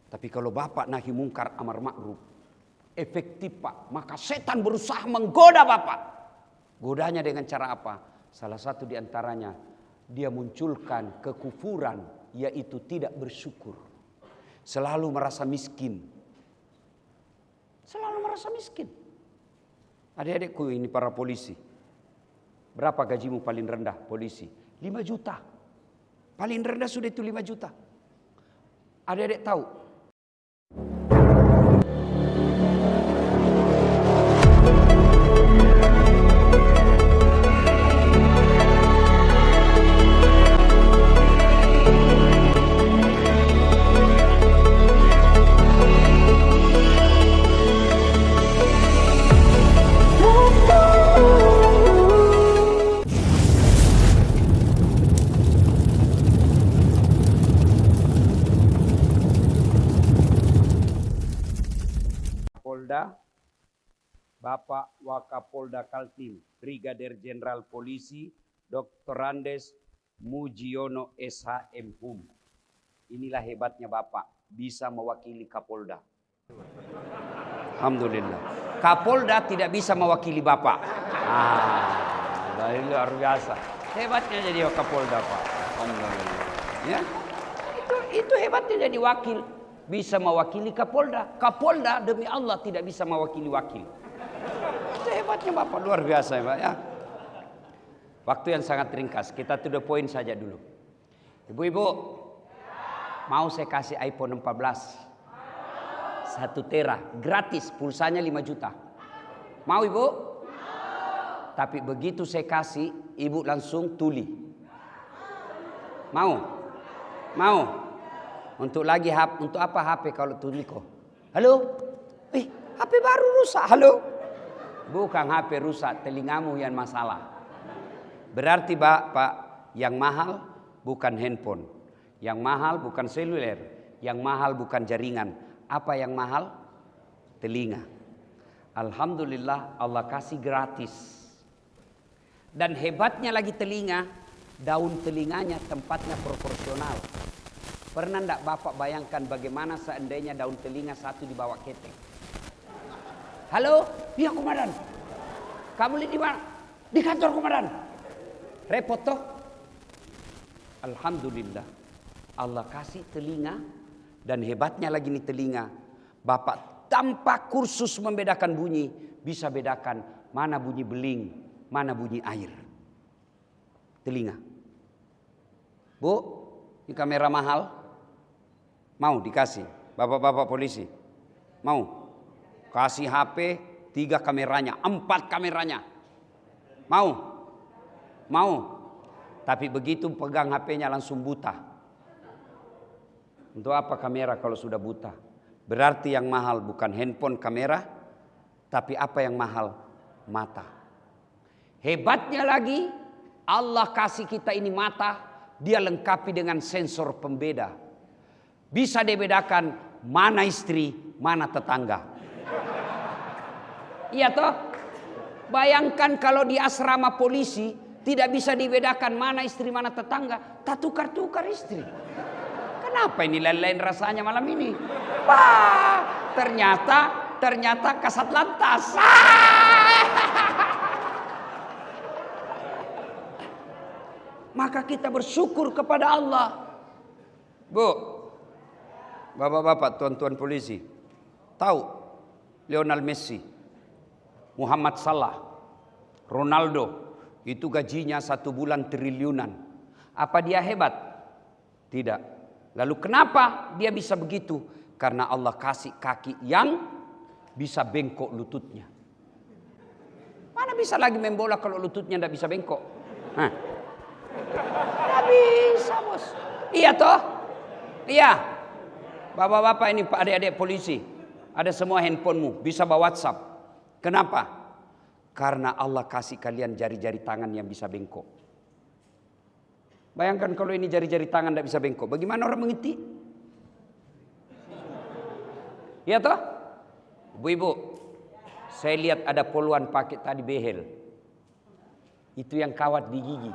Tapi kalau bapak nahi mungkar amar ma'ruf, efektif pak. Maka setan berusaha menggoda bapak. Godanya dengan cara apa? Salah satu diantaranya, dia munculkan kekufuran, yaitu tidak bersyukur. Selalu merasa miskin. Selalu merasa miskin. Adik-adikku ini para polisi. Berapa gajimu paling rendah polisi? 5 juta. Paling rendah sudah itu 5 juta. Adik-adik tahu? Bapak Wakapolda Kaltim, Brigadir Jenderal Polisi Dr. Andes Mujiono SH.M.Hum. Inilah hebatnya Bapak, bisa mewakili Kapolda. Alhamdulillah. Kapolda tidak bisa mewakili Bapak. Luar biasa. Hebatnya jadi Kapolda Pak. Alhamdulillah. Ya, itu hebatnya jadi wakil. Bisa mewakili Kapolda. Kapolda demi Allah tidak bisa mewakili wakil. Itu hebatnya Bapak, luar biasa ya Pak ya. Waktu yang sangat ringkas, kita to the point saja dulu. Ibu-ibu, mau saya kasih iPhone 14 1 tera, gratis, pulsanya 5 juta. Mau ibu? Tapi begitu saya kasih, ibu langsung tuli. Mau? Mau? Untuk apa HP kalau tuli kok? Halo? HP baru rusak, halo? Bukan HP rusak, telingamu yang masalah. Berarti Pak, yang mahal bukan handphone. Yang mahal bukan seluler. Yang mahal bukan jaringan. Apa yang mahal? Telinga. Alhamdulillah Allah kasih gratis. Dan hebatnya lagi telinga, daun telinganya tempatnya proporsional. Pernah enggak Bapak bayangkan bagaimana seandainya daun telinga satu dibawa ketek? Halo, iya komandan. Kamu di mana? Di kantor komandan. Repot toh? Alhamdulillah. Allah kasih telinga, dan hebatnya lagi nih telinga. Bapak tanpa kursus membedakan bunyi, bisa bedakan mana bunyi beling, mana bunyi air. Telinga. Bu, ini kamera mahal. Mau dikasih? Bapak-bapak polisi. Mau? Kasih HP 3 kameranya, 4 kameranya. Mau? Mau? Tapi begitu pegang HP-nya langsung buta. Untuk apa kamera kalau sudah buta? Berarti yang mahal bukan handphone kamera, tapi apa yang mahal? Mata. Hebatnya lagi, Allah kasih kita ini mata, dia lengkapi dengan sensor pembeda. Bisa dibedakan mana istri, mana tetangga. Iya toh? Bayangkan kalau di asrama polisi tidak bisa dibedakan mana istri mana tetangga, tak tukar-tukar istri. Kenapa ini lain-lain rasanya malam ini? Wah, ternyata kasat lantas. Maka kita bersyukur kepada Allah. Bu, bapak-bapak, tuan-tuan polisi, tahu Lionel Messi, Muhammad Salah, Ronaldo, itu gajinya 1 bulan triliunan. Apa dia hebat? Tidak. Lalu kenapa dia bisa begitu? Karena Allah kasih kaki yang bisa bengkok lututnya. Mana bisa lagi main bola kalau lututnya tidak bisa bengkok? Tidak bisa bos. Iya toh? Iya. Bapak-bapak ini adik-adik polisi, ada semua handphonemu, bisa bawa WhatsApp. Kenapa? Karena Allah kasih kalian jari-jari tangan yang bisa bengkok. Bayangkan kalau ini jari-jari tangan tidak bisa bengkok, bagaimana orang mengerti? Ya toh? Ibu-ibu, saya lihat ada poluan pakai tadi behel. Itu yang kawat di gigi.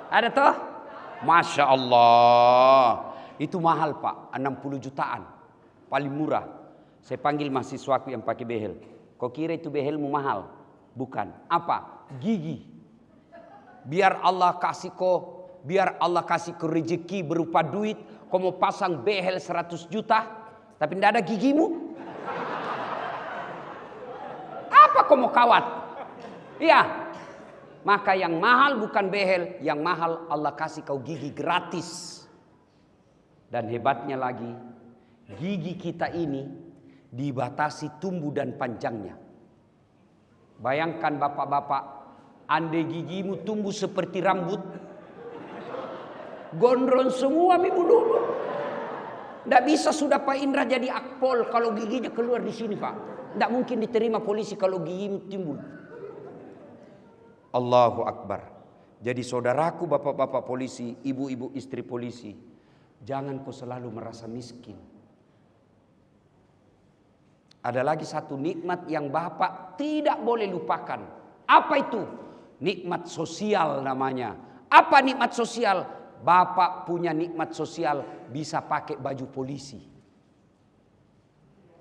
Ada toh? Masya Allah. Itu mahal Pak, 60 jutaan. Paling murah. Saya panggil mahasiswaku yang pakai behel. Kau kira itu behelmu mahal? Bukan. Apa? Gigi. Biar Allah kasih kau rezeki berupa duit. Kau mau pasang behel 100 juta. Tapi tidak ada gigimu. Apa kau mau kawat? Iya. Maka yang mahal bukan behel. Yang mahal Allah kasih kau gigi gratis. Dan hebatnya lagi, gigi kita ini dibatasi tumbuh dan panjangnya. Bayangkan bapak-bapak, andai gigimu tumbuh seperti rambut, gondrong semua minggu dulu. Tidak bisa sudah Pak Indra jadi akpol kalau giginya keluar di sini Pak. Tidak mungkin diterima polisi kalau gigimu timbul. Allahu Akbar. Jadi saudaraku bapak-bapak polisi, ibu-ibu istri polisi, jangan kau selalu merasa miskin. Ada lagi satu nikmat yang Bapak tidak boleh lupakan. Apa itu? Nikmat sosial namanya. Apa nikmat sosial? Bapak punya nikmat sosial, bisa pakai baju polisi.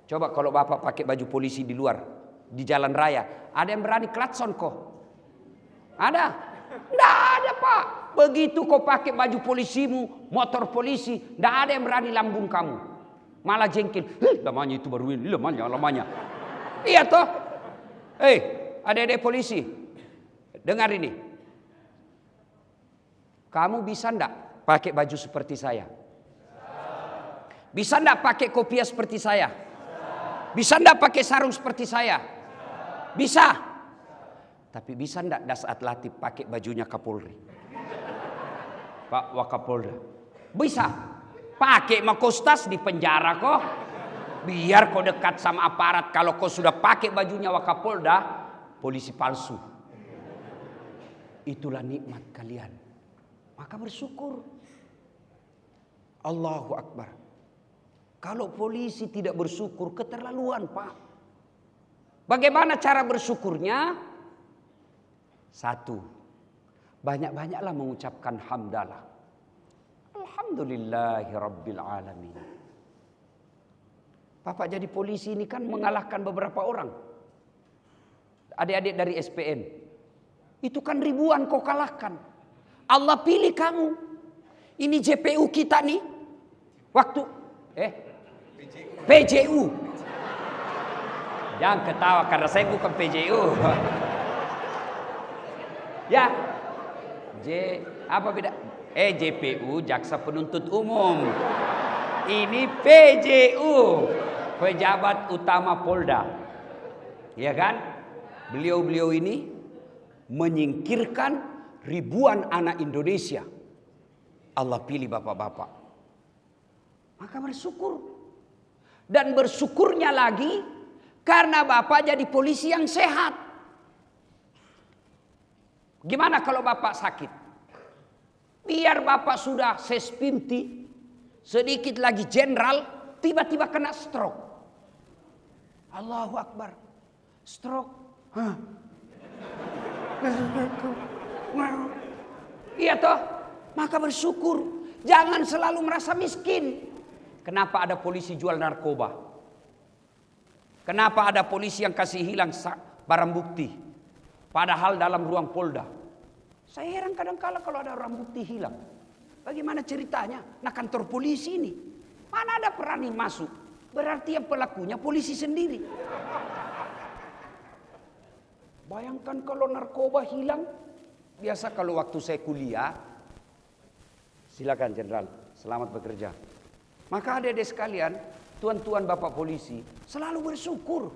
Coba kalau Bapak pakai baju polisi di luar, di jalan raya, ada yang berani klakson kok? Ada? Tidak ada Pak. Begitu kau pakai baju polisimu, motor polisi, tidak ada yang berani lambung kamu. Malah jengkel. Lamanya itu baru ini, lamanya. Iya toh? Adik-adik polisi, dengar ini. Kamu bisa ndak pakai baju seperti saya? Bisa ndak pakai kopiah seperti saya? Bisa ndak pakai sarung seperti saya? Bisa. Tapi bisa ndak Dasat Latif pakai bajunya Kapolri? Pak Wakapolda. Bisa. Pakai makostas di penjara kok. Biar kau dekat sama aparat. Kalau kau sudah pakai bajunya Wakapolda, polisi palsu. Itulah nikmat kalian. Maka bersyukur. Allahu Akbar. Kalau polisi tidak bersyukur, keterlaluan Pak. Bagaimana cara bersyukurnya? Satu, banyak-banyaklah mengucapkan hamdalah. Alhamdulillahi Rabbil Alamin. Bapak jadi polisi ini kan mengalahkan beberapa orang. Adik-adik dari SPN. Itu kan ribuan kau kalahkan. Allah pilih kamu. Ini JPU kita nih. Waktu PJU. Jangan ketawa karena saya bukan PJU. Ya. Apa beda? JPU, Jaksa Penuntut Umum. Ini PJU, Pejabat Utama Polda. Ya kan? Beliau-beliau ini menyingkirkan ribuan anak Indonesia. Allah pilih bapak-bapak. Maka bersyukur. Dan bersyukurnya lagi karena bapak jadi polisi yang sehat. Gimana kalau bapak sakit? Biar bapak sudah sespinti, sedikit lagi jenderal, tiba-tiba kena stroke. Allahu Akbar. Stroke. Iya toh? Maka bersyukur. Jangan selalu merasa miskin. Kenapa ada polisi jual narkoba? Kenapa ada polisi yang kasih hilang barang bukti? Padahal dalam ruang Polda. Saya heran kadang-kala kalau ada barang bukti hilang. Bagaimana ceritanya? Nah kantor polisi ini. Mana ada berani masuk? Berarti yang pelakunya polisi sendiri. Bayangkan kalau narkoba hilang. Biasa kalau waktu saya kuliah. Silakan Jenderal, selamat bekerja. Maka adik-adik sekalian, tuan-tuan bapak polisi, selalu bersyukur.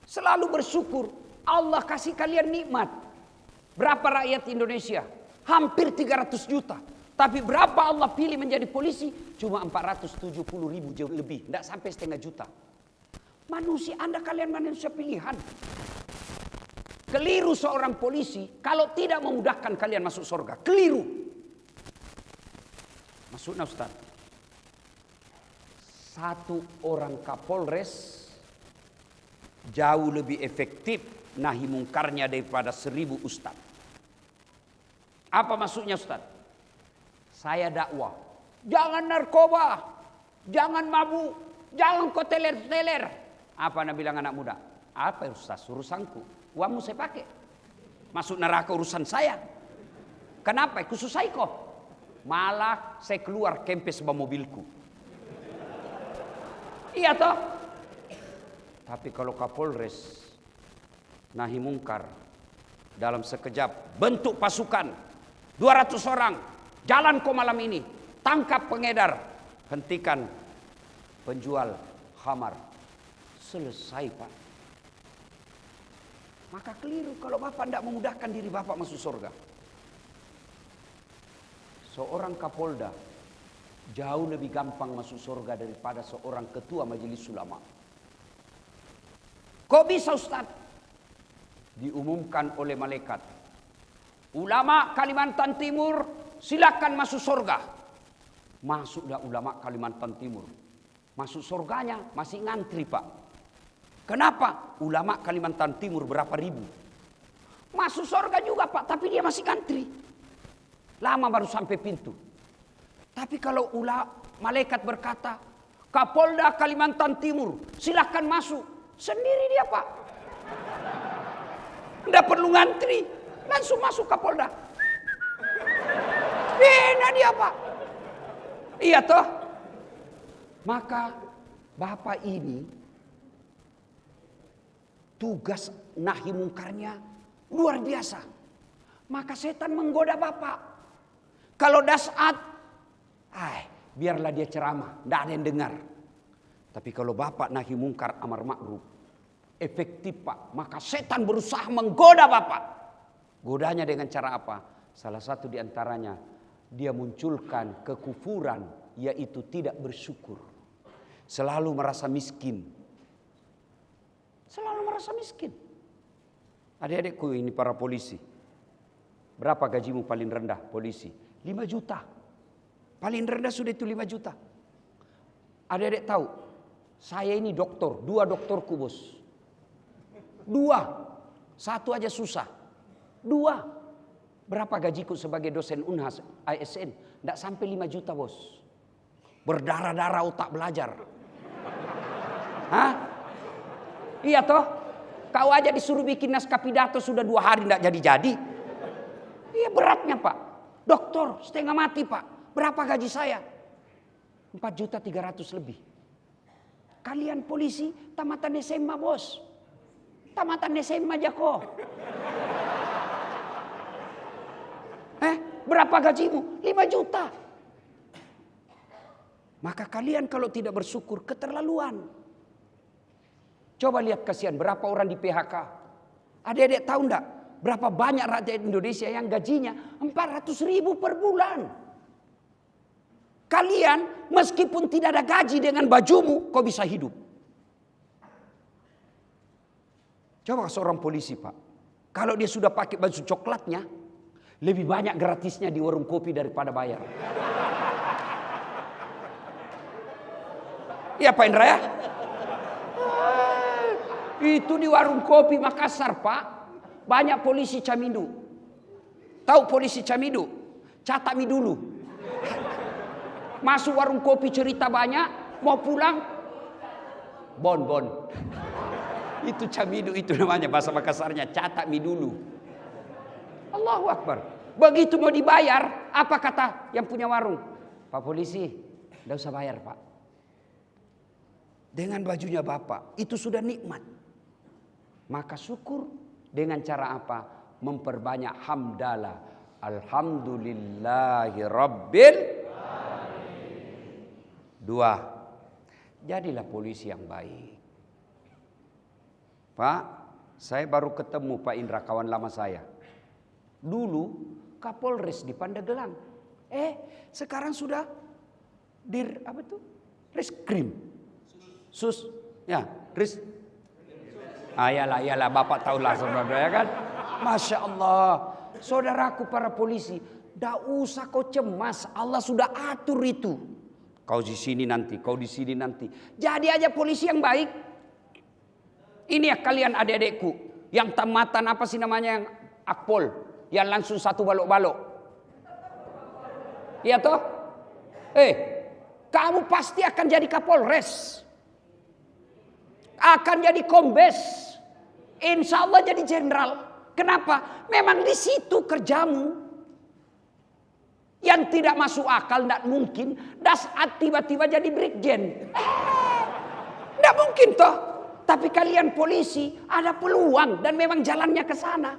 Selalu bersyukur. Allah kasih kalian nikmat. Berapa rakyat Indonesia? Hampir 300 juta. Tapi berapa Allah pilih menjadi polisi? Cuma 470 ribu jauh lebih. Tidak sampai setengah juta. Manusia, kalian manusia pilihan. Keliru seorang polisi kalau tidak memudahkan kalian masuk surga. Keliru. Maksudnya Ustaz, satu orang Kapolres jauh lebih efektif nahi mungkarnya daripada 1000 ustaz. Apa maksudnya Ustaz? Saya dakwah. Jangan narkoba, jangan mabuk, jangan kau teler-teler. Apa Anda bilang anak muda? Apa Ustaz, urusanku? Uangmu saya pakai. Masuk neraka urusan saya. Kenapa? Khusus saya kok. Malah saya keluar kempes bawa mobilku. Iya toh? Tapi kalau Kapolres nahi mungkar dalam sekejap bentuk pasukan 200 orang jalan kok malam ini, tangkap pengedar, hentikan penjual khamar, selesai Pak. Maka keliru kalau Bapak tidak memudahkan diri Bapak masuk surga. Seorang Kapolda jauh lebih gampang masuk surga daripada seorang ketua majelis ulama. Kok bisa Ustaz? Diumumkan oleh malaikat. Ulama Kalimantan Timur silakan masuk surga. Masuklah ulama Kalimantan Timur. Masuk surganya masih ngantri Pak. Kenapa? Ulama Kalimantan Timur berapa ribu. Masuk surga juga Pak, tapi dia masih ngantri. Lama baru sampai pintu. Tapi kalau malaikat berkata, Kapolda Kalimantan Timur silakan masuk. Sendiri dia Pak. Tidak perlu ngantri. Langsung masuk Kapolda. Enak dia Pak. Iya toh. Maka Bapak ini tugas nahi mungkarnya luar biasa. Maka setan menggoda Bapak. Kalau dasat, biarlah dia ceramah. Tidak ada yang dengar. Tapi kalau Bapak nahi mungkar amar ma'ruf, efektif Pak. Maka setan berusaha menggoda Bapak. Godanya dengan cara apa? Salah satu diantaranya, dia munculkan kekufuran, yaitu tidak bersyukur. Selalu merasa miskin. Selalu merasa miskin. Adik-adikku ini para polisi. Berapa gajimu paling rendah polisi? 5 juta. Paling rendah sudah itu 5 juta. Adik-adik tahu, saya ini doktor, 2 doktorku bos. 2. 1 aja susah. 2. Berapa gajiku sebagai dosen Unhas ASN? Tidak sampai 5 juta bos. Berdarah-darah otak belajar. Hah? Iya toh? Kau aja disuruh bikin naskah pidato sudah 2 hari tidak jadi-jadi. Iya beratnya Pak. Doktor setengah mati Pak. Berapa gaji saya? 4.300.000 lebih. Kalian polisi tamatan SMA bos. Tamatan SMA aja kok. Berapa gajimu? 5 juta. Maka kalian kalau tidak bersyukur keterlaluan. Coba lihat kasihan berapa orang di PHK. Adik-adik tahu enggak? Berapa banyak rakyat Indonesia yang gajinya 400.000 per bulan. Kalian meskipun tidak ada gaji dengan bajumu, kau bisa hidup. Coba seorang polisi Pak. Kalau dia sudah pakai baju coklatnya, lebih banyak gratisnya di warung kopi daripada bayar. Iya Pak Indra ya? Itu di warung kopi Makassar Pak. Banyak polisi Camidu. Tahu polisi Camidu? Catat mi dulu. Masuk warung kopi cerita banyak. Mau pulang. Bon. Itu Camidu itu namanya bahasa Makassarnya. Catat mi dulu. Allahu Akbar. Begitu mau dibayar. Apa kata yang punya warung? Pak polisi. Tidak usah bayar Pak. Dengan bajunya Bapak. Itu sudah nikmat. Maka syukur. Dengan cara apa? Memperbanyak hamdalah. Alhamdulillahi Rabbil alamin. 2. Jadilah polisi yang baik. Pak, saya baru ketemu Pak Indra, kawan lama saya. Dulu Kapolres di Pandeglang. Sekarang sudah Reskrim. Sus. Ya, Ayalah Bapak tahulah saudara ya kan. Masya Allah. Saudaraku para polisi, tidak usah kau cemas. Allah sudah atur itu. Kau di sini nanti, kau di sini nanti. Jadi aja polisi yang baik. Ini ya kalian adik-adikku. Yang tamatan apa sih namanya yang akpol. Yang langsung 1 balok-balok. Iya toh? Kamu pasti akan jadi Kapolres. Akan jadi Kombes. Insya Allah jadi jenderal. Kenapa? Memang di situ kerjamu. Yang tidak masuk akal, tidak mungkin. Tiba-tiba jadi Brigjen. Tidak mungkin toh. Tapi kalian polisi ada peluang dan memang jalannya ke sana.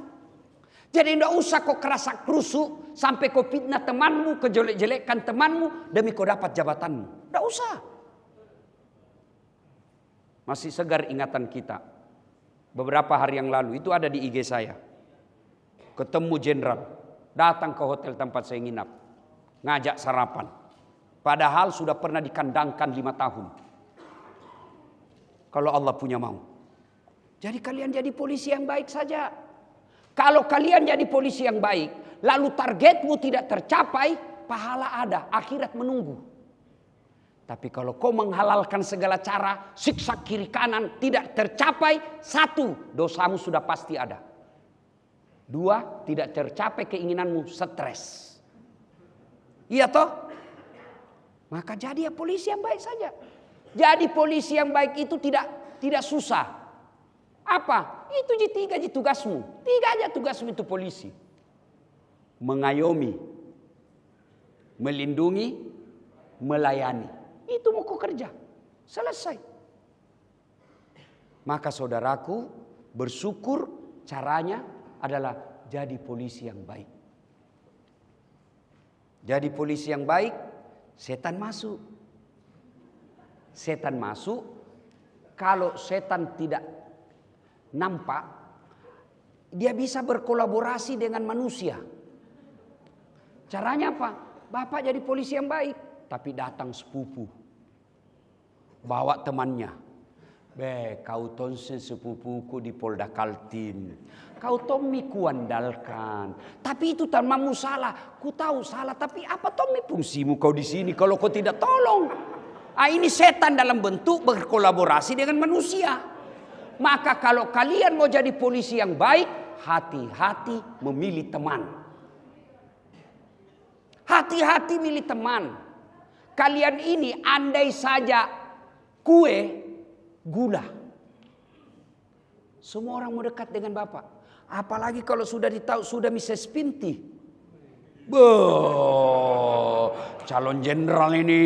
Jadi tidak usah kau kerasa kerusuk sampai kau fitnah temanmu, kejelek-jelekkan temanmu demi kau dapat jabatanmu. Tidak usah. Masih segar ingatan kita. Beberapa hari yang lalu itu ada di IG saya. Ketemu jenderal, datang ke hotel tempat saya nginap, ngajak sarapan. Padahal sudah pernah dikandangkan 5 tahun. Kalau Allah punya mau. Jadi kalian jadi polisi yang baik saja. Kalau kalian jadi polisi yang baik, lalu targetmu tidak tercapai, pahala ada, akhirat menunggu. Tapi kalau kau menghalalkan segala cara, siksa kiri kanan tidak tercapai, 1, dosamu sudah pasti ada. 2, tidak tercapai keinginanmu, stres. Iya toh? Maka jadi ya polisi yang baik saja. Jadi polisi yang baik itu tidak susah. Apa? Itu 3 tugasmu. 3 aja tugasmu itu polisi. Mengayomi, melindungi, melayani. Itu mau kau kerja. Selesai. Maka saudaraku, bersyukur caranya adalah jadi polisi yang baik. Jadi polisi yang baik, setan masuk. Setan masuk, kalau setan tidak nampak, dia bisa berkolaborasi dengan manusia. Caranya apa? Bapak jadi polisi yang baik, tapi datang sepupu. Bawa temannya. Kau tonsen sepupuku di Polda Kaltim. Kau Tommy kuandalkan. Tapi itu temanmu salah. Ku tahu salah, tapi apa Tommy fungsimu kau di sini kalau kau tidak tolong? Ini setan dalam bentuk berkolaborasi dengan manusia. Maka kalau kalian mau jadi polisi yang baik, hati-hati memilih teman. Hati-hati milih teman. Kalian ini andai saja kue, gula. Semua orang mau dekat dengan Bapak. Apalagi kalau sudah ditahu, sudah Mrs. Pinti. Calon jenderal ini.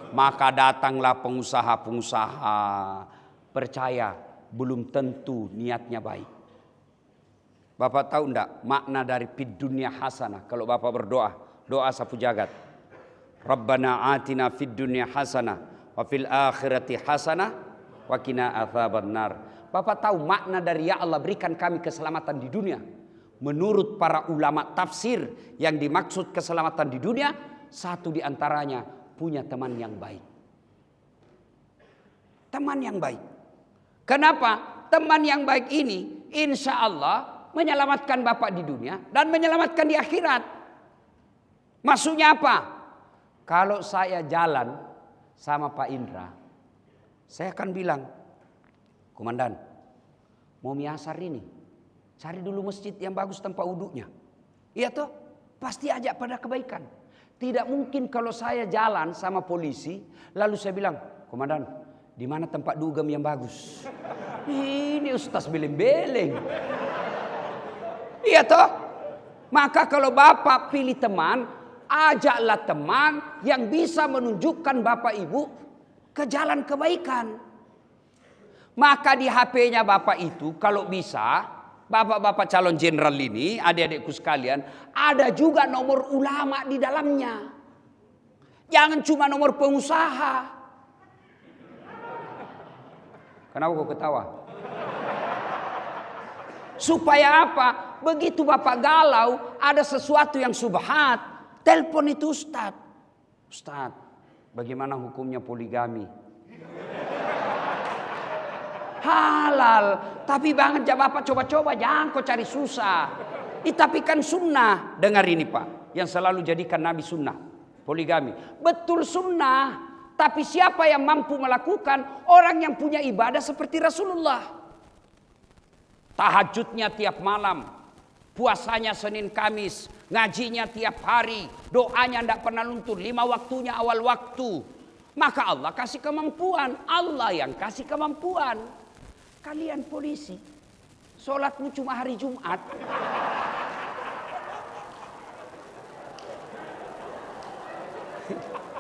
Maka datanglah pengusaha-pengusaha. Percaya, belum tentu niatnya baik. Bapak tahu enggak makna dari fid dunya hasanah? Kalau Bapak berdoa, doa sapu jagat. Rabbana atina fid dunya hasanah wa fil akhirati hasanah wa qina adzabannar. Bapak tahu makna dari ya Allah berikan kami keselamatan di dunia? Menurut para ulama tafsir yang dimaksud keselamatan di dunia, 1 di antaranya punya teman yang baik. Teman yang baik. Kenapa? Teman yang baik ini insya Allah menyelamatkan Bapak di dunia dan menyelamatkan di akhirat. Maksudnya apa? Kalau saya jalan sama Pak Indra, saya akan bilang, Komandan, mau miasar ini, cari dulu masjid yang bagus tempat wuduknya. Iya toh? Pasti ajak pada kebaikan. Tidak mungkin kalau saya jalan sama polisi, lalu saya bilang, Komandan, di mana tempat dugem yang bagus? Ini ustaz beleng-beleng. Iya toh? Maka kalau Bapak pilih teman, ajaklah teman yang bisa menunjukkan Bapak Ibu ke jalan kebaikan. Maka di HP-nya Bapak itu kalau bisa, Bapak-bapak calon jenderal ini, adik-adikku sekalian, ada juga nomor ulama di dalamnya. Jangan cuma nomor pengusaha. Kenapa kau ketawa? Supaya apa? Begitu Bapak galau, ada sesuatu yang subhat, telepon itu Ustaz. Ustaz, bagaimana hukumnya poligami? Halal, tapi banget ya Bapak coba-coba, jangan kau cari susah. Tapi kan sunnah. Dengar ini Pak, yang selalu jadikan Nabi sunnah, poligami. Betul sunnah, tapi siapa yang mampu melakukan? Orang yang punya ibadah seperti Rasulullah. Tahajudnya tiap malam, puasanya Senin Kamis, ngajinya tiap hari, doanya tidak pernah luntur, 5 waktunya awal waktu. Maka Allah kasih kemampuan, Allah yang kasih kemampuan. Kalian polisi, sholatmu cuma hari Jumat.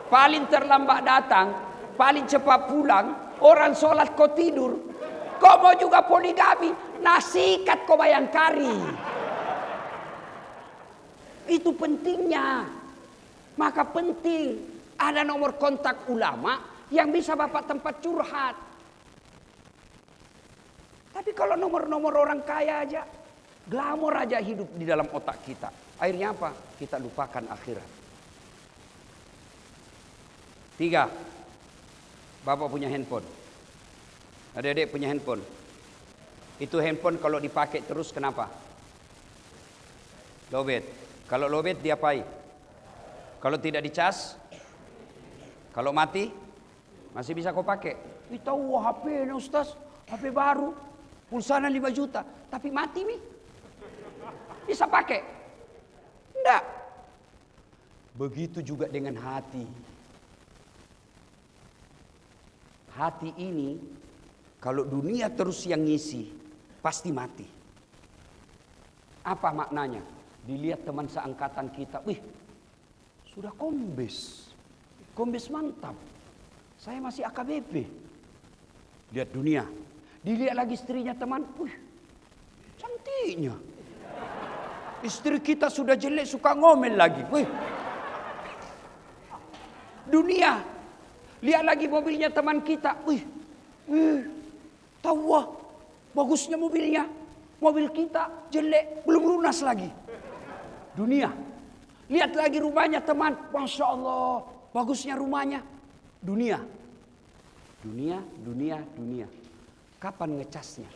Paling terlambat datang, paling cepat pulang, orang sholat kau tidur. Kau mau juga poligami, nasikat kau bayangkari. Itu pentingnya. Maka penting ada nomor kontak ulama yang bisa Bapak tempat curhat. Tapi kalau nomor-nomor orang kaya aja, glamor aja hidup di dalam otak kita. Akhirnya apa? Kita lupakan akhirat. 3, Bapak punya handphone. Adik-adik punya handphone. Itu handphone kalau dipakai terus kenapa? Lowbat. Kalau lowbat diapain? Kalau tidak dicas? Kalau mati? Masih bisa kau pakai. Tahu HP ini Ustaz, HP baru. Pulsanya 5 juta. Tapi mati nih. Bisa pakai? Enggak. Begitu juga dengan hati. Hati ini kalau dunia terus yang ngisi pasti mati. Apa maknanya? Dilihat teman seangkatan kita, wih sudah kombes. Kombes mantap. Saya masih AKBP. Lihat dunia. Dilihat lagi istrinya teman, wih cantiknya. Istri kita sudah jelek suka ngomel lagi. Wih. Dunia. Lihat lagi mobilnya teman kita. Wih, tahu wah, bagusnya mobilnya. Mobil kita jelek, belum lunas lagi. Dunia. Lihat lagi rumahnya teman. Masya Allah, bagusnya rumahnya. Dunia. Dunia, dunia, dunia. Kapan ngecasnya?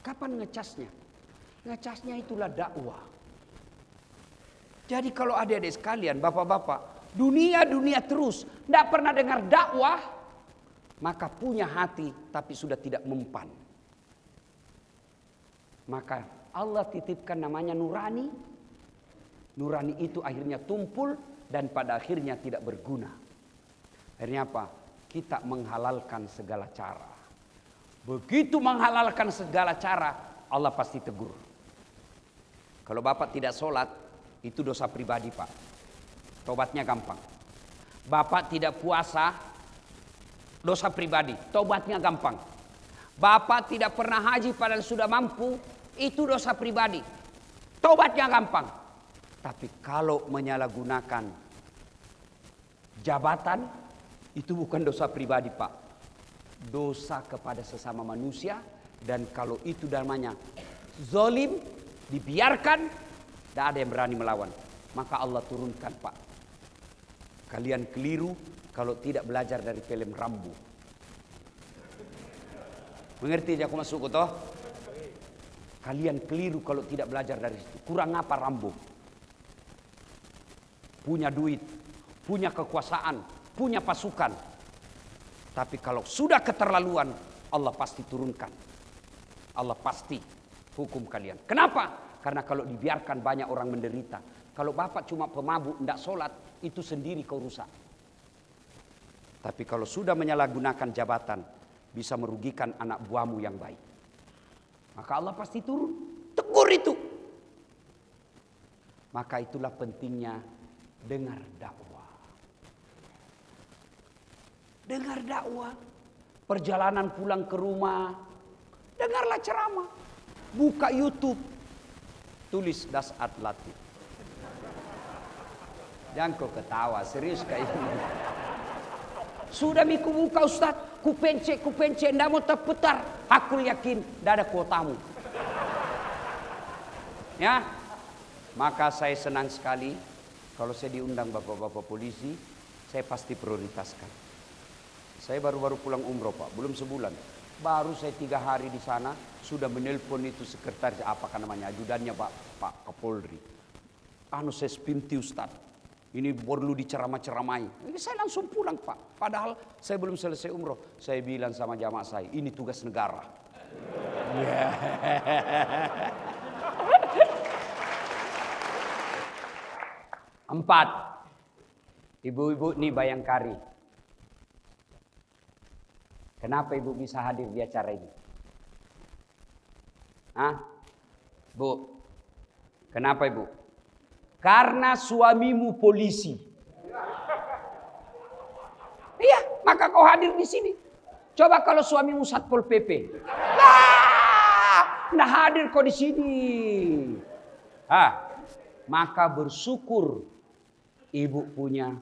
Kapan ngecasnya? Ngecasnya itulah dakwah. Jadi kalau adik-adik sekalian, bapak-bapak, dunia terus, tidak pernah dengar dakwah, maka punya hati tapi sudah tidak mempan. Maka Allah titipkan namanya nurani. Nurani itu akhirnya tumpul dan pada akhirnya tidak berguna. Akhirnya apa? Kita menghalalkan segala cara. Begitu menghalalkan segala cara, Allah pasti tegur. Kalau Bapak tidak sholat, itu dosa pribadi Pak. Tobatnya gampang. Bapak tidak puasa, dosa pribadi. Tobatnya gampang. Bapak tidak pernah haji padahal sudah mampu, itu dosa pribadi. Tobatnya gampang. Tapi kalau menyalahgunakan jabatan, itu bukan dosa pribadi Pak. Dosa kepada sesama manusia. Dan kalau itu namanya zalim, dibiarkan, tidak ada yang berani melawan. Maka Allah turunkan Pak. Kalian keliru kalau tidak belajar dari film Rambo. Mengerti aku masuk toh? Kalian keliru kalau tidak belajar dari situ. Kurang apa Rambo? Punya duit, punya kekuasaan, punya pasukan. Tapi kalau sudah keterlaluan, Allah pasti turunkan. Allah pasti hukum kalian. Kenapa? Karena kalau dibiarkan banyak orang menderita. Kalau Bapak cuma pemabuk, tidak sholat, itu sendiri kau rusak. Tapi kalau sudah menyalahgunakan jabatan, bisa merugikan anak buahmu yang baik. Maka Allah pasti turun, tegur itu. Maka itulah pentingnya dengar dakwah. Dengar dakwah. Perjalanan pulang ke rumah, dengarlah ceramah. Buka YouTube, tulis Dasat Latif. Jangan kau ketawa, serius kayak ini. Sudah miku buka Ustaz, ku pencet, ndak mau terputar. Aku yakin, ndak ada kuotamu. Ya, maka saya senang sekali kalau saya diundang bapak-bapak polisi, saya pasti prioritaskan. Saya baru-baru pulang umroh Pak, belum sebulan. Baru saya 3 hari di sana, sudah menelpon itu sekretaris, apakah namanya, ajudannya Pak Kapolri. Saya sepinti Ustaz. Ini perlu diceramah-ceramai. Ini saya langsung pulang Pak. Padahal saya belum selesai umroh. Saya bilang sama jamaah saya, ini tugas negara. 4. Ibu-ibu nih Bayangkari. Kenapa ibu bisa hadir di acara ini? Bu, kenapa ibu? Karena suamimu polisi. Iya, maka kau hadir di sini. Coba kalau suamimu Satpol PP. Nah hadir kau di sini. Maka bersyukur ibu punya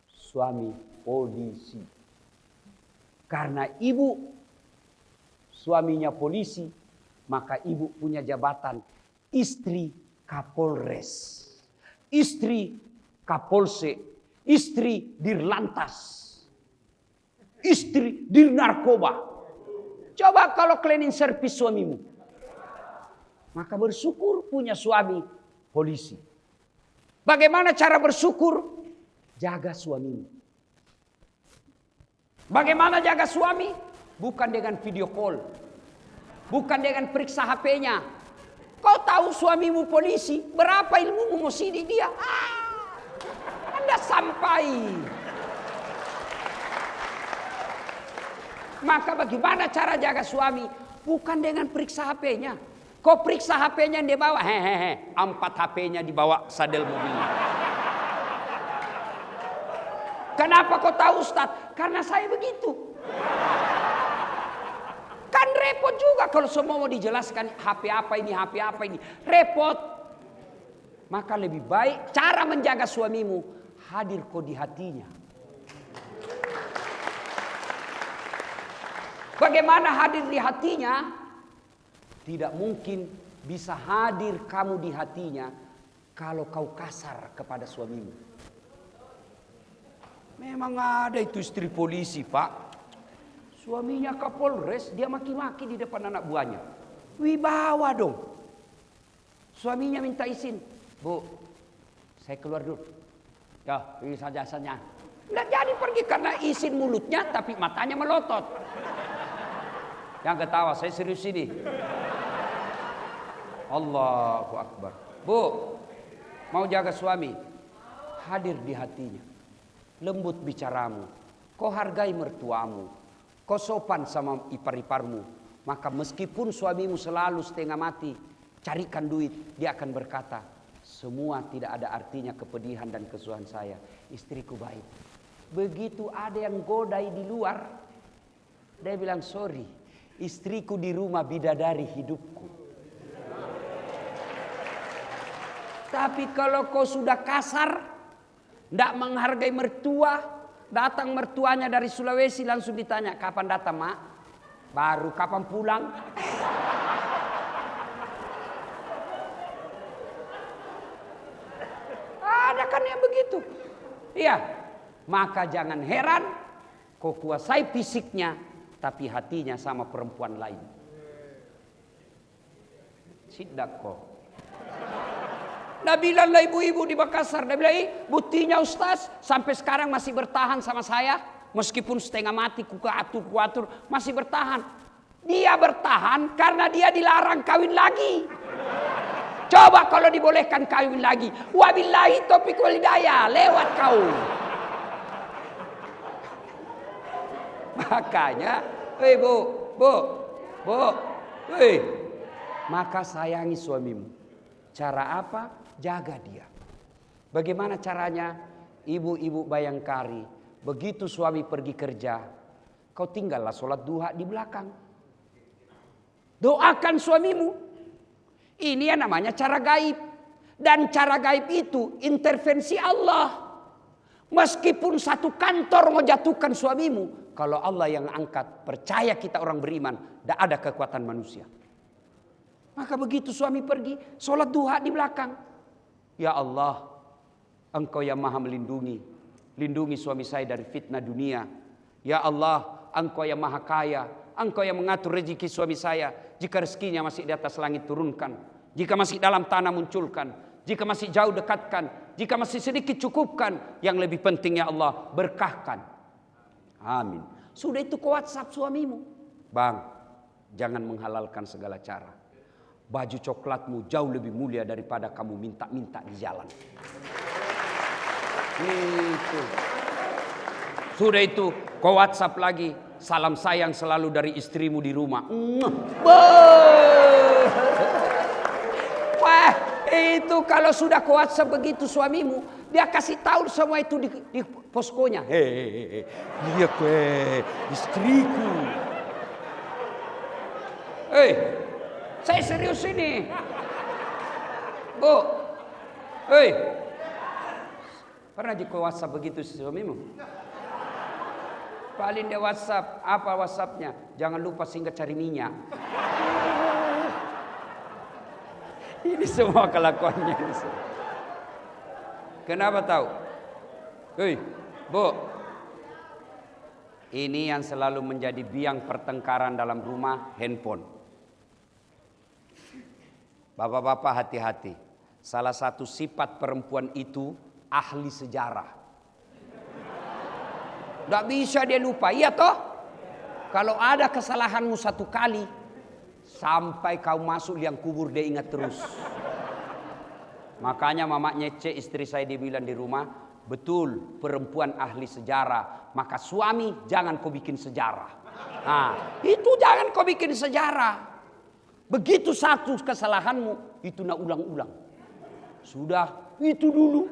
suami polisi. Karena ibu suaminya polisi, maka ibu punya jabatan istri Kapolres, istri Kapolsek, istri Dirlantas, istri Dirnarkoba. Coba kalau cleaning service suamimu. Maka bersyukur punya suami polisi. Bagaimana cara bersyukur? Jaga suamimu. Bagaimana jaga suami? Bukan dengan video call. Bukan dengan periksa HP-nya. Kau tahu suamimu polisi, berapa ilmumu mau sidik dia? Anda sampai. Maka bagaimana cara jaga suami? Bukan dengan periksa HP-nya. Kau periksa HP-nya yang dia bawa. 4 HP-nya dibawa sadel mobilnya. Kenapa kau tahu Ustaz? Karena saya begitu. Kan repot juga kalau semua mau dijelaskan HP apa ini. Repot. Maka lebih baik cara menjaga suamimu, hadir kau di hatinya. Bagaimana hadir di hatinya? Tidak mungkin bisa hadir kamu di hatinya kalau kau kasar kepada suamimu. Memang ada itu istri polisi, Pak. Suaminya Kapolres, dia maki-maki di depan anak buahnya. Wibawa dong. Suaminya minta izin. Bu, saya keluar dulu. Ya, pergi saja. Nggak jadi pergi karena izin mulutnya, tapi matanya melotot. Yang ketawa, saya serius ini. Allahu Akbar. Bu, mau jaga suami, hadir di hatinya. Lembut bicaramu, kau hargai mertuamu, kau sopan sama ipar-iparmu. Maka meskipun suamimu selalu setengah mati, carikan duit, dia akan berkata, semua tidak ada artinya kepedihan dan kesusahan saya. Istriku baik. Begitu ada yang godai di luar, dia bilang, sorry, istriku di rumah bidadari hidupku. Tapi kalau kau sudah kasar, tidak menghargai mertua, datang mertuanya dari Sulawesi langsung ditanya, kapan datang mak? Baru kapan pulang? Ada kan yang begitu. Iya, maka jangan heran kau kuasai fisiknya, tapi hatinya sama perempuan lain. Sidak kau. Nah bilanglah ibu-ibu di Makassar, dia bilang, buktinya Ustaz sampai sekarang masih bertahan sama saya. Meskipun setengah mati, kuatur, masih bertahan. Dia bertahan karena dia dilarang kawin lagi. Coba kalau dibolehkan kawin lagi. Wabillahi taufiq wal hidayah, lewat kau. Makanya, maka sayangi suamimu. Cara apa? Jaga dia. Bagaimana caranya? Ibu-ibu Bayangkari, begitu suami pergi kerja, kau tinggallah sholat duha di belakang. Doakan suamimu. Ini yang namanya cara gaib. Dan cara gaib itu intervensi Allah. Meskipun satu kantor mau jatuhkan suamimu, kalau Allah yang angkat, percaya kita orang beriman, tidak ada kekuatan manusia. Maka begitu suami pergi, sholat duha di belakang. Ya Allah, Engkau yang maha melindungi. Lindungi suami saya dari fitnah dunia. Ya Allah, Engkau yang maha kaya. Engkau yang mengatur rezeki suami saya. Jika rezekinya masih di atas langit, turunkan. Jika masih dalam tanah, munculkan. Jika masih jauh, dekatkan. Jika masih sedikit, cukupkan. Yang lebih penting ya Allah, berkahkan. Amin. Sudah itu ke WhatsApp suamimu. Bang, jangan menghalalkan segala cara. baju coklatmu jauh lebih mulia daripada kamu minta-minta di jalan. Itu. Sudah itu, kau WhatsApp lagi, salam sayang selalu dari istrimu di rumah. Wah, itu kalau sudah kau WhatsApp begitu suamimu, dia kasih tahu semua itu di poskonya. Hehehe, lihat istriku. Saya serius ini. Bu, pernah di WhatsApp begitu suamimu? Paling dia WhatsApp, apa WhatsAppnya? Jangan lupa singgah cari minyak. Ini semua kelakuannya. Kenapa tahu? Bu, ini yang selalu menjadi biang pertengkaran dalam rumah, handphone. Bapak-bapak hati-hati. Salah satu sifat perempuan itu ahli sejarah. Tidak bisa dia lupa, iya toh? Kalau ada kesalahanmu satu kali, sampai kau masuk liang kubur dia ingat terus. Makanya Mama Nyece istri saya dibilang di rumah, betul perempuan ahli sejarah. Maka suami jangan kau bikin sejarah. Nah, itu jangan kau bikin sejarah. Begitu satu kesalahanmu, itu nak ulang-ulang. Sudah, itu dulu.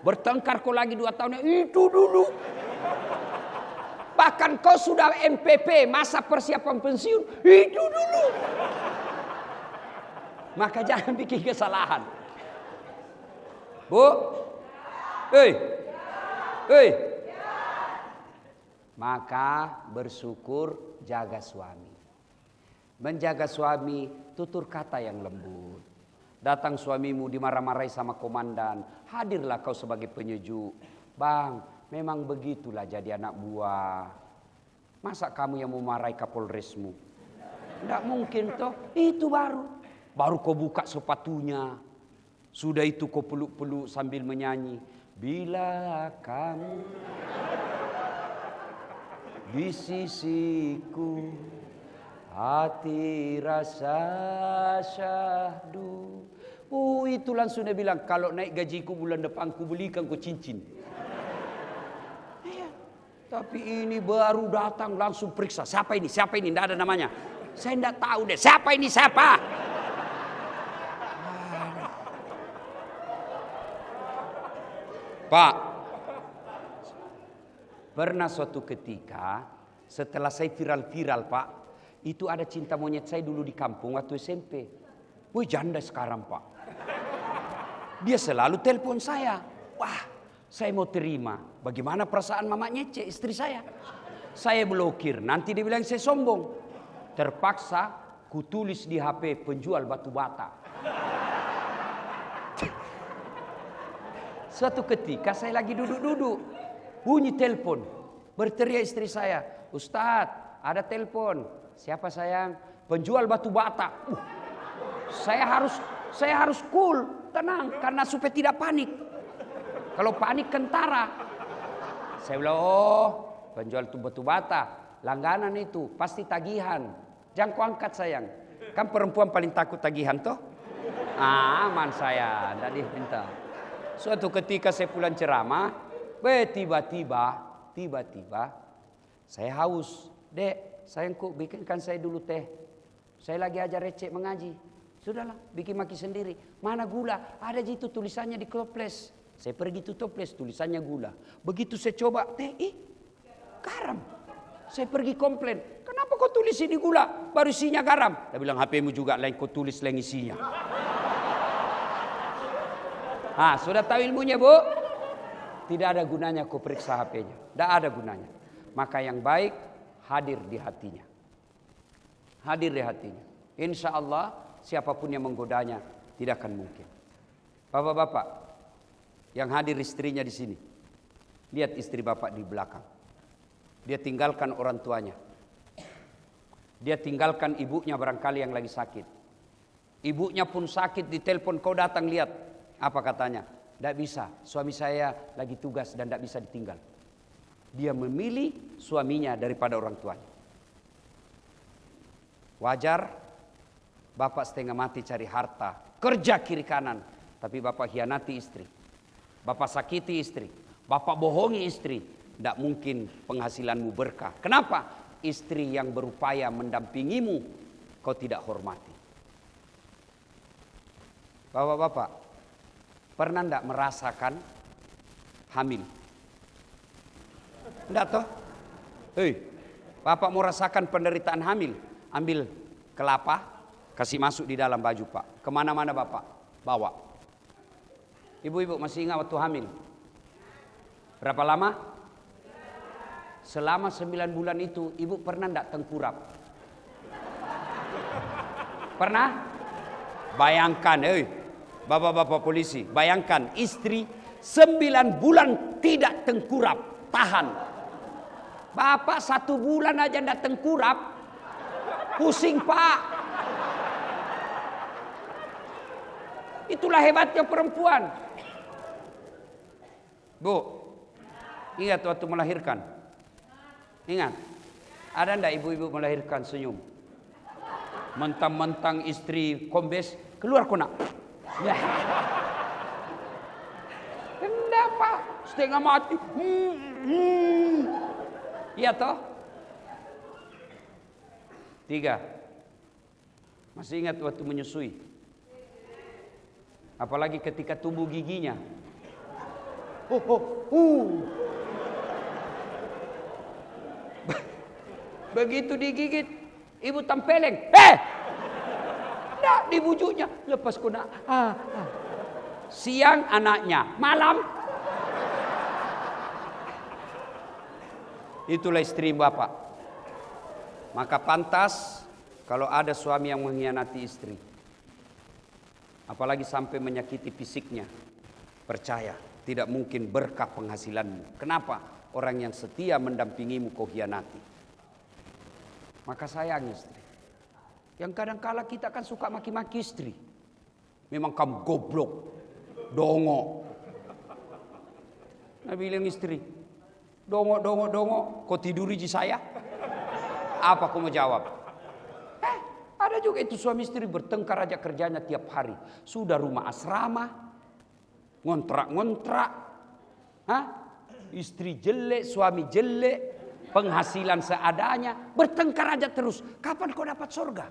Bertengkar kau lagi 2 tahun, itu dulu. Bahkan kau sudah MPP, masa persiapan pensiun, itu dulu. Maka jangan bikin kesalahan. Bu, maka bersyukur, jaga suami. Menjaga suami, tutur kata yang lembut. Datang suamimu dimarah-marahi sama komandan, hadirlah kau sebagai penyejuk. Bang, memang begitulah jadi anak buah. Masa kamu yang memarahi Kapolresmu? Tidak mungkin toh, itu baru kau buka sepatunya. Sudah itu kau peluk-peluk sambil menyanyi. Bila kamu di sisiku, hati rasa syahdu. Itu langsung dia bilang, kalau naik gajiku bulan depan ku belikan ku cincin. Iya. Tapi ini baru datang langsung periksa. Siapa ini? Siapa ini? Tidak ada namanya. Saya tidak tahu deh. Siapa ini? Siapa? Pak, pernah suatu ketika setelah saya viral-viral Pak, itu ada cinta monyet saya dulu di kampung waktu SMP. Wih, janda sekarang Pak. Dia selalu telepon saya. Wah, saya mau terima. Bagaimana perasaan Mama Nyece, istri saya? Saya blokir, nanti dia bilang saya sombong. Terpaksa kutulis di HP penjual batu bata. Suatu ketika saya lagi duduk-duduk, bunyi telepon. Berteriak istri saya, Ustadz, ada telepon. Siapa sayang? Penjual batu bata. Saya harus cool, tenang, karena supaya tidak panik. Kalau panik kentara. Saya bilang, oh, penjual batu bata, langganan itu, pasti tagihan. Jangan kau angkat sayang. Kan perempuan paling takut tagihan toh? Aman saya, tidak diminta. Suatu ketika saya pulang ceramah, tiba-tiba saya haus. Dek, sayangku bikinkan saya dulu teh. Saya lagi ajar recek mengaji. Sudahlah, bikin maki sendiri. Mana gula? Ada itu tulisannya di toples. Saya pergi tuh toples, tulisannya gula. Begitu saya coba, teh, garam. Saya pergi komplain. Kenapa kau tulis ini gula? Baru isinya garam. Dia bilang, HP-mu juga lain kau tulis lain isinya. Sudah tahu ilmunya Bu? Tidak ada gunanya kau periksa HP-nya. Tidak ada gunanya. Maka yang baik hadir di hatinya. Hadir di hatinya. Insya Allah siapapun yang menggodanya tidak akan mungkin. Bapak-bapak yang hadir istrinya di sini. Lihat istri bapak di belakang. Dia tinggalkan orang tuanya. Dia tinggalkan ibunya barangkali yang lagi sakit. Ibunya pun sakit, ditelepon kau datang lihat. Apa katanya? Tidak bisa, suami saya lagi tugas dan tidak bisa ditinggal. Dia memilih suaminya daripada orang tuanya. Wajar Bapak setengah mati cari harta, kerja kiri kanan, tapi bapak hianati istri. Bapak sakiti istri, bapak bohongi istri, tidak mungkin penghasilanmu berkah. Kenapa? Istri yang berupaya mendampingimu, kau tidak hormati. Bapak-bapak, pernah tidak merasakan hamil? Tidak toh? Hei, bapak mau rasakan penderitaan hamil? Ambil kelapa, kasih masuk di dalam baju pak. Kemana-mana bapak bawa. Ibu-ibu masih ingat waktu hamil? Berapa lama? Selama 9 bulan itu ibu pernah tidak tengkurap? Pernah? Bayangkan, bapak-bapak polisi, bayangkan istri 9 bulan tidak tengkurap, tahan. Bapak 1 bulan aja tidak tengkurap, pusing pak. Itulah hebatnya perempuan. Bu, ingat waktu melahirkan? Ingat, ada ndak ibu-ibu melahirkan senyum? Mentang-mentang istri kombes, keluar kok nak. Ya. Enggak pak, setengah mati. Iya toh? 3. Masih ingat waktu menyusui? Apalagi ketika tumbuh giginya. Begitu digigit, ibu tempeleng. Nah, dibujuknya. Lepas kena. Siang anaknya, malam. Itulah istri bapak. Maka pantas kalau ada suami yang mengkhianati istri, apalagi sampai menyakiti fisiknya, percaya tidak mungkin berkah penghasilanmu. Kenapa? Orang yang setia mendampingimu kau khianati. Maka sayang istri. Yang kadang-kala kita kan suka maki-maki istri. Memang kamu goblok, dongo. Nah bilang istri, dongo, kau tiduri di saya? Apa kau mau jawab? Ada juga itu suami istri bertengkar aja kerjanya tiap hari. Sudah rumah asrama, ngontrak. Istri jelek, suami jelek, penghasilan seadanya, bertengkar aja terus. Kapan kau dapat surga?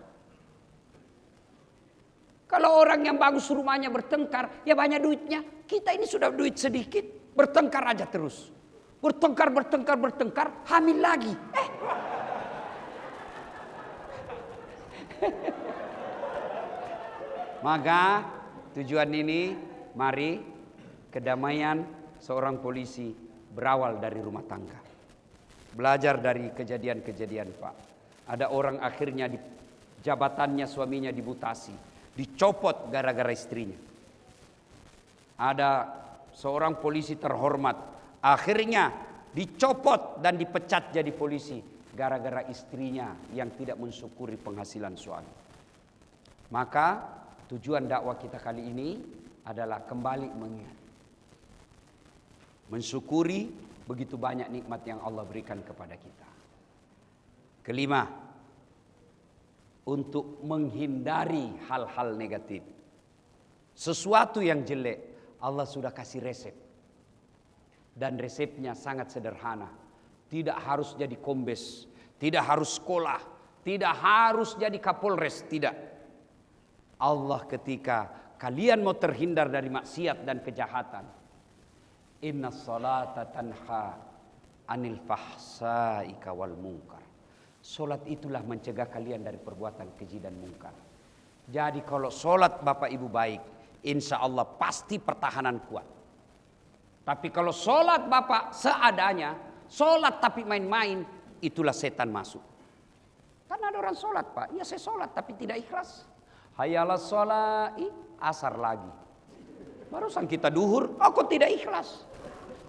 Kalau orang yang bagus rumahnya bertengkar, ya banyak duitnya. Kita ini sudah duit sedikit, bertengkar aja terus. Bertengkar, hamil lagi. Maka tujuan ini, mari kedamaian seorang polisi berawal dari rumah tangga. Belajar dari kejadian-kejadian pak. Ada orang akhirnya di jabatannya suaminya dibutasi, dicopot gara-gara istrinya. Ada seorang polisi terhormat, akhirnya dicopot dan dipecat jadi polisi gara-gara istrinya yang tidak mensyukuri penghasilan suami. Maka tujuan dakwah kita kali ini adalah kembali mengingat, mensyukuri begitu banyak nikmat yang Allah berikan kepada kita. Kelima, untuk menghindari hal-hal negatif. Sesuatu yang jelek Allah sudah kasih resep. Dan resepnya sangat sederhana. Tidak harus jadi kombes, tidak harus sekolah, tidak harus jadi kapolres, tidak. Allah ketika kalian mau terhindar dari maksiat dan kejahatan, inna salata tanha anil fahsai wal munkar. Solat itulah mencegah kalian dari perbuatan keji dan mungkar. Jadi kalau solat bapak ibu baik, insya Allah pasti pertahanan kuat. Tapi kalau solat bapak seadanya, solat tapi main-main, itulah setan masuk. Karena ada orang solat pak, ya saya solat tapi tidak ikhlas. Hayalah sholai, asar lagi. Barusan kita duhur, aku tidak ikhlas.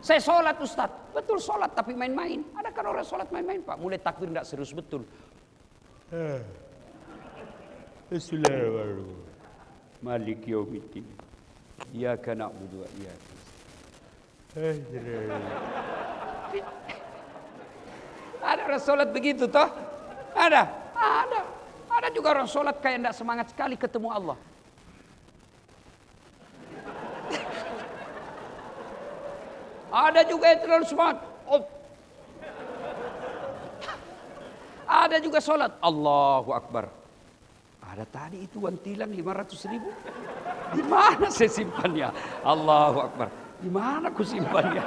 Saya sholat Ustadz, betul sholat tapi main-main. Ada kan orang sholat main-main pak, mulai takbir tidak serius betul. Bismillahirrahmanirrahim. Malik yaumiddin. Iyyaka na'budu wa iyyaka nasta'in. Ada orang sholat begitu toh? Ada Ada juga orang sholat kayak tidak semangat sekali ketemu Allah. Ada juga yang terlalu semangat. Oh. Ada juga sholat. Allahu Akbar. Ada tadi itu uang tilang 500.000. Di mana saya simpannya? Allahu Akbar. Di mana aku simpannya?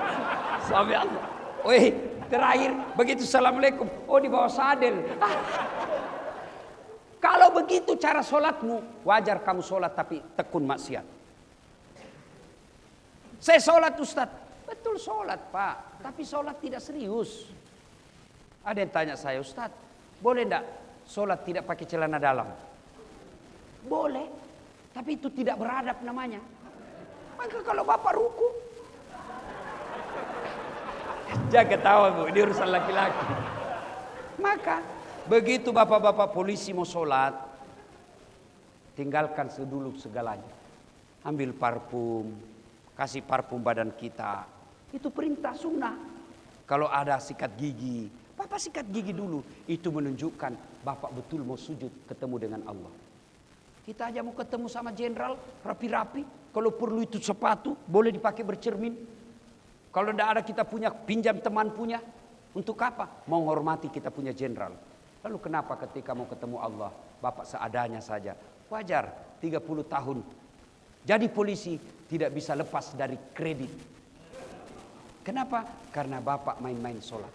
Sampai Allah. Weh, terakhir begitu assalamualaikum. Oh, di bawah sadel. Kalau begitu cara sholatmu, wajar kamu sholat tapi tekun maksiat. Saya sholat Ustaz. Betul sholat Pak, tapi sholat tidak serius. Ada yang tanya saya, Ustaz, boleh enggak sholat tidak pakai celana dalam? Boleh, tapi itu tidak beradab namanya. Maka kalau Bapak ruku, jangan ketawa Bu, ini urusan laki-laki. Maka begitu bapak-bapak polisi mau sholat, tinggalkan sedulu segalanya. Ambil parfum, kasih parfum badan kita. Itu perintah sunnah. Kalau ada sikat gigi, Bapak sikat gigi dulu. Itu menunjukkan Bapak betul mau sujud ketemu dengan Allah. Kita aja mau ketemu sama jenderal rapi-rapi. Kalau perlu itu sepatu boleh dipakai bercermin. Kalau tidak ada kita punya pinjam teman punya. Untuk apa? Mau hormati kita punya jenderal. Lalu kenapa ketika mau ketemu Allah Bapak seadanya saja? Wajar 30 tahun. Jadi polisi tidak bisa lepas dari kredit. Kenapa? Karena Bapak main-main sholat.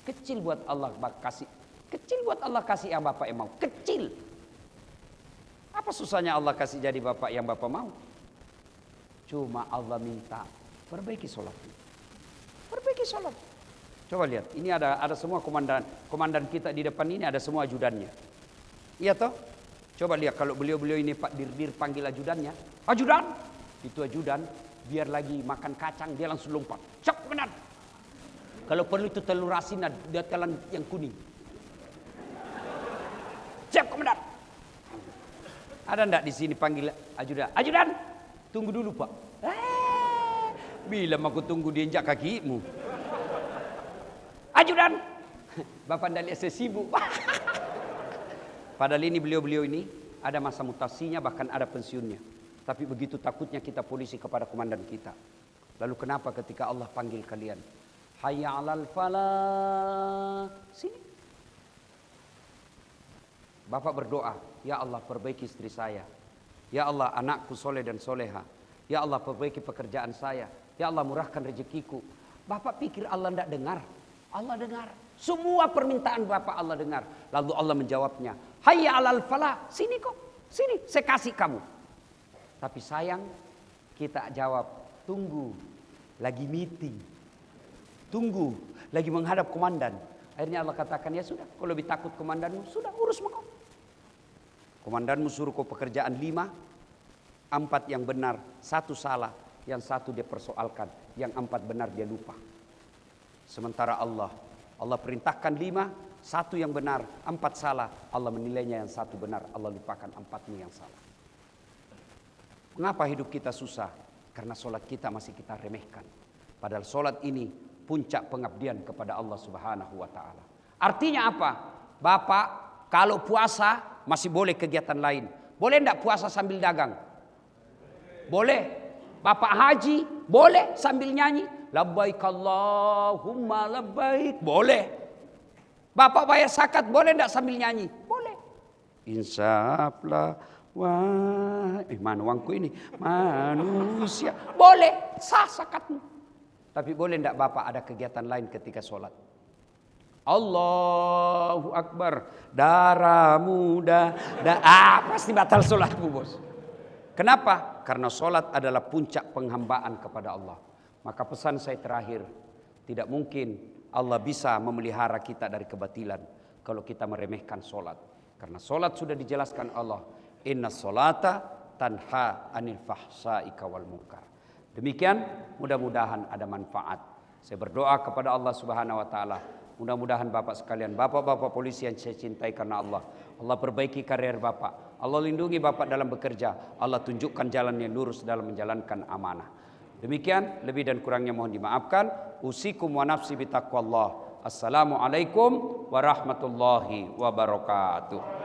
Kecil buat Allah kasih. Kecil buat Allah kasih yang Bapak yang mau. Kecil. Apa susahnya Allah kasih jadi Bapak yang Bapak mau? Cuma Allah minta perbaiki sholat. Perbaiki sholat. Coba lihat, ini ada semua komandan kita di depan ini ada semua ajudannya. Iya toh? Coba lihat kalau beliau-beliau ini Pak Dirdir panggil ajudannya. Ajudan! Itu ajudan, biar lagi makan kacang dia langsung lompat. Cak komandan. Kalau perlu itu telur asin dia telan yang kuning. Siap komandan. Ada enggak di sini panggil ajudan? Ajudan, tunggu dulu Pak. Bila aku tunggu diinjak kakimu. Ajudan, Bapak ndak lihat saya sibuk. Padahal ini beliau-beliau ini ada masa mutasinya bahkan ada pensiunnya. Tapi begitu takutnya kita polisi kepada komandan kita. Lalu kenapa ketika Allah panggil kalian? Hayya 'alal falah. Sini. Bapak berdoa, ya Allah perbaiki istri saya. Ya Allah anakku soleh dan soleha. Ya Allah perbaiki pekerjaan saya. Ya Allah murahkan rezekiku. Bapak pikir Allah tidak dengar? Allah dengar. Semua permintaan Bapak Allah dengar. Lalu Allah menjawabnya, hayya 'alal falah. Sini kok, sini saya kasih kamu. Tapi sayang kita jawab, tunggu, lagi meeting. Tunggu, lagi menghadap komandan. Akhirnya Allah katakan, ya sudah, kalau lebih takut komandanmu, sudah urus kau. Komandanmu suruh kau pekerjaan 5, 4 yang benar, 1 salah, yang 1 dia persoalkan, yang 4 benar dia lupa. Sementara Allah perintahkan 5, 1 yang benar, 4 salah, Allah menilainya yang 1 benar, Allah lupakan 4-nya yang salah. Mengapa hidup kita susah? Karena solat kita masih kita remehkan. Padahal solat ini puncak pengabdian kepada Allah Subhanahu wa Ta'ala. Artinya apa? Bapak, kalau puasa masih boleh kegiatan lain. Boleh enggak puasa sambil dagang? Boleh. Bapak haji, boleh sambil nyanyi. Labbaik Allahumma labbaik. Boleh. Bapak bayar zakat, boleh enggak sambil nyanyi? Boleh. Insaflah. Wah, mana uangku ini? Manusia. Boleh, sah zakatmu. Tapi boleh enggak Bapak ada kegiatan lain ketika sholat? Allahu Akbar. Darah muda. Pasti batal sholatmu bos. Kenapa? Karena sholat adalah puncak penghambaan kepada Allah. Maka pesan saya terakhir. Tidak mungkin Allah bisa memelihara kita dari kebatilan kalau kita meremehkan sholat. Karena sholat sudah dijelaskan Allah. Inna sholata tanha anil fahsai wal munkar. Demikian mudah-mudahan ada manfaat. Saya berdoa kepada Allah Subhanahu wa Ta'ala. Mudah-mudahan Bapak sekalian, Bapak-bapak polisi yang saya cintai karena Allah. Allah perbaiki karier Bapak. Allah lindungi Bapak dalam bekerja. Allah tunjukkan jalan yang lurus dalam menjalankan amanah. Demikian, lebih dan kurangnya mohon dimaafkan. Usikum wa nafsi bitaqwallah. Assalamualaikum warahmatullahi wabarakatuh.